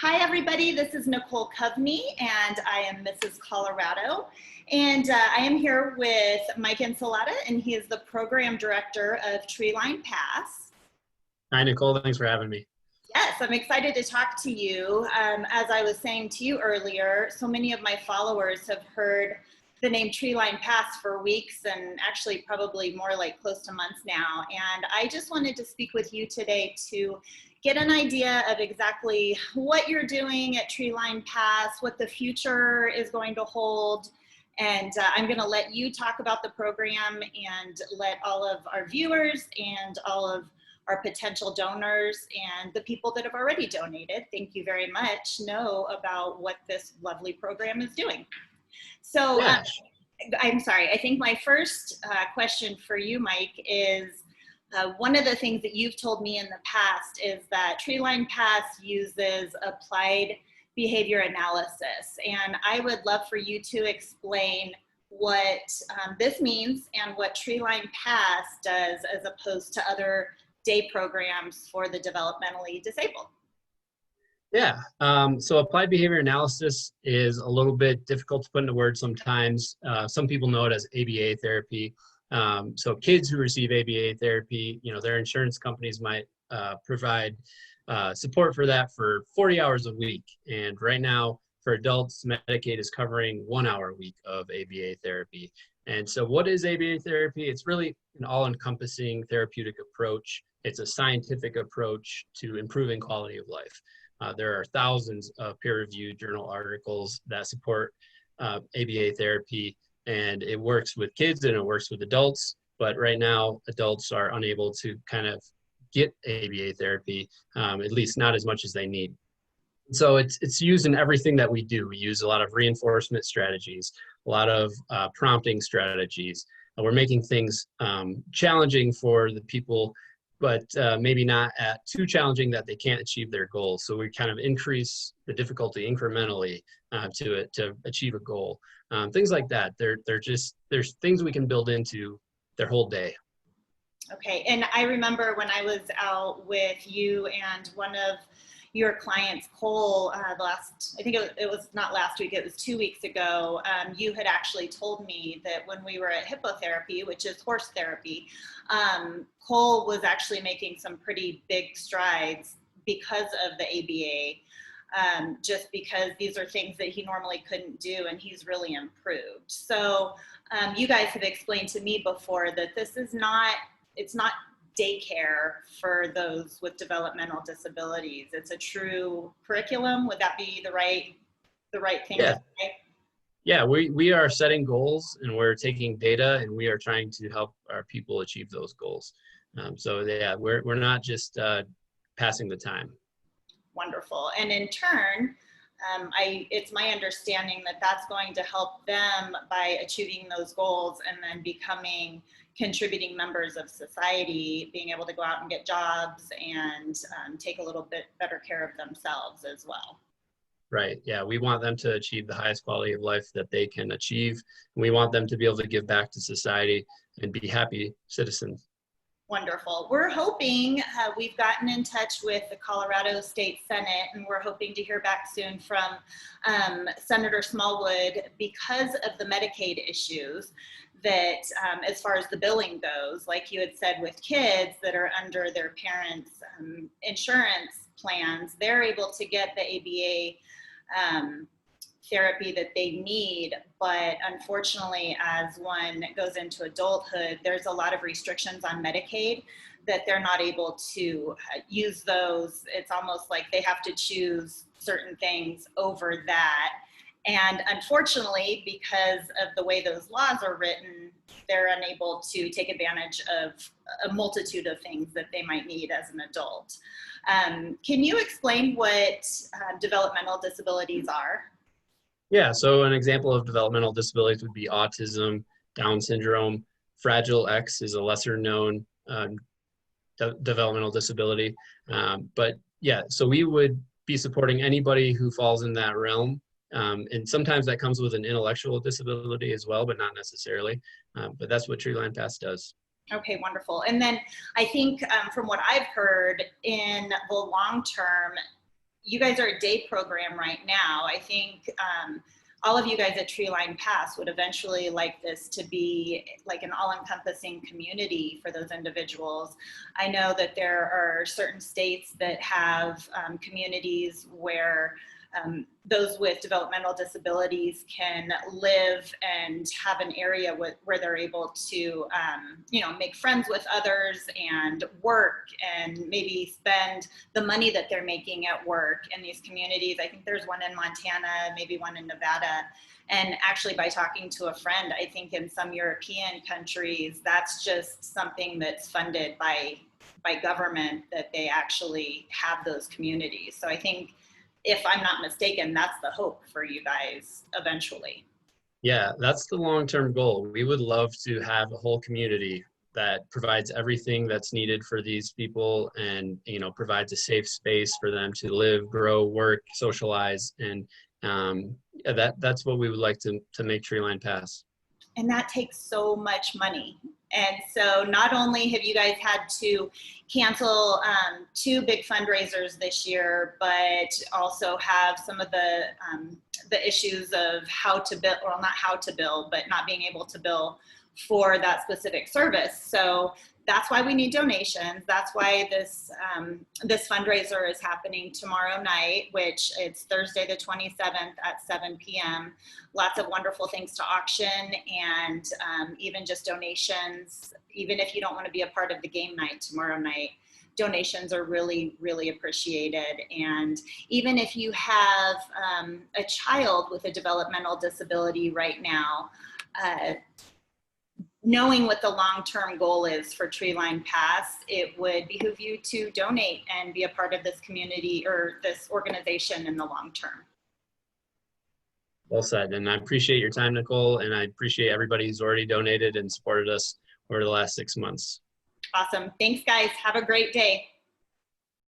Hi, everybody. This is Nicole Coveney, and I am Mrs. Colorado. And I am here with Mike Insalata, and he is the program director of Treeline Pass. Hi, Nicole. Thanks for having me. Yes, I'm excited to talk to you. As I was saying to you earlier, so many of my followers have heard the name Treeline Pass for weeks and actually probably more like close to months now. And I just wanted to speak with you today to get an idea of exactly what you're doing at Treeline Pass, what the future is going to hold. And I'm going to let you talk about the program and let all of our viewers and all of our potential donors and the people that have already donated, thank you very much, know about what this lovely program is doing. So Yeah. I'm sorry, I think my first question for you, Mike, is one of the things that you've told me in the past is that Treeline Pass uses applied behavior analysis. And I would love for you to explain what this means and what Treeline Pass does as opposed to other day programs for the developmentally disabled. Yeah. So applied behavior analysis is a little bit difficult to put into words sometimes. Some people know it as ABA therapy. So kids who receive ABA therapy, their insurance companies might provide support for that for 40 hours a week. And right now, for adults, Medicaid is covering 1 hour a week of ABA therapy. And so what is ABA therapy? It's really an all-encompassing therapeutic approach. It's a scientific approach to improving quality of life. There are thousands of peer-reviewed journal articles that support ABA therapy, and it works with kids and it works with adults. But right now, adults are unable to kind of get ABA therapy, at least not as much as they need. So it's used in everything that we do. We use a lot of reinforcement strategies, a lot of prompting strategies. We're making things challenging for the people, but maybe not too challenging that they can't achieve their goals. So we kind of increase the difficulty incrementally to achieve a goal. Things like that. There's things we can build into their whole day. Okay, and I remember when I was out with you and one of your clients, Cole, I think it was not last week, it was 2 weeks ago, you had actually told me that when we were at hippotherapy, which is horse therapy, Cole was actually making some pretty big strides because of the ABA, just because these are things that he normally couldn't do, and he's really improved. So you guys have explained to me before that it's not daycare for those with developmental disabilities. It's a true curriculum. Would that be the right thing to say? Yeah, we are setting goals and we're taking data and we are trying to help our people achieve those goals. So yeah, we're not just passing the time. Wonderful. And in turn, it's my understanding that that's going to help them by achieving those goals and then becoming contributing members of society, being able to go out and get jobs and take a little bit better care of themselves as well. Right. Yeah. We want them to achieve the highest quality of life that they can achieve. We want them to be able to give back to society and be happy citizens. Wonderful. We're hoping, we've gotten in touch with the Colorado State Senate, and we're hoping to hear back soon from Senator Smallwood because of the Medicaid issues that as far as the billing goes, like you had said with kids that are under their parents' insurance plans, they're able to get the ABA therapy that they need, but unfortunately, as one goes into adulthood, there's a lot of restrictions on Medicaid that they're not able to use those. It's almost like they have to choose certain things over that. And unfortunately, because of the way those laws are written, they're unable to take advantage of a multitude of things that they might need as an adult. Can you explain what developmental disabilities are? Yeah, so an example of developmental disabilities would be autism, Down syndrome. Fragile X is a lesser known developmental disability. But yeah, so we would be supporting anybody who falls in that realm. And sometimes that comes with an intellectual disability as well, but not necessarily. But that's what Treeline Pass does. Okay, wonderful. And then I think from what I've heard in the long term, you guys are a day program right now. I think all of you guys at Treeline Pass would eventually like this to be like an all-encompassing community for those individuals. I know that there are certain states that have communities where those with developmental disabilities can live and have an area where they're able to, make friends with others and work and maybe spend the money that they're making at work in these communities. I think there's one in Montana, maybe one in Nevada. And actually, by talking to a friend, I think in some European countries, that's just something that's funded by government, that they actually have those communities. So I think, if I'm not mistaken, that's the hope for you guys eventually. Yeah, that's the long-term goal. We would love to have a whole community that provides everything that's needed for these people, and provides a safe space for them to live, grow, work, socialize, and that's what we would like to make Treeline Pass. And that takes so much money. And so not only have you guys had to cancel 2 big fundraisers this year, but also have some of the issues of how to bill, well, not how to bill, but not being able to bill for that specific service. So that's why we need donations. That's why this fundraiser is happening tomorrow night, which it's Thursday the 27th at 7 p.m. Lots of wonderful things to auction, and even just donations. Even if you don't want to be a part of the game night tomorrow night, donations are really, really appreciated. And even if you have a child with a developmental disability right now, knowing what the long-term goal is for Treeline Pass, it would behoove you to donate and be a part of this community or this organization in the long term. Well said. And I appreciate your time, Nicole, and I appreciate everybody who's already donated and supported us over the last 6 months. Awesome. Thanks, guys. Have a great day.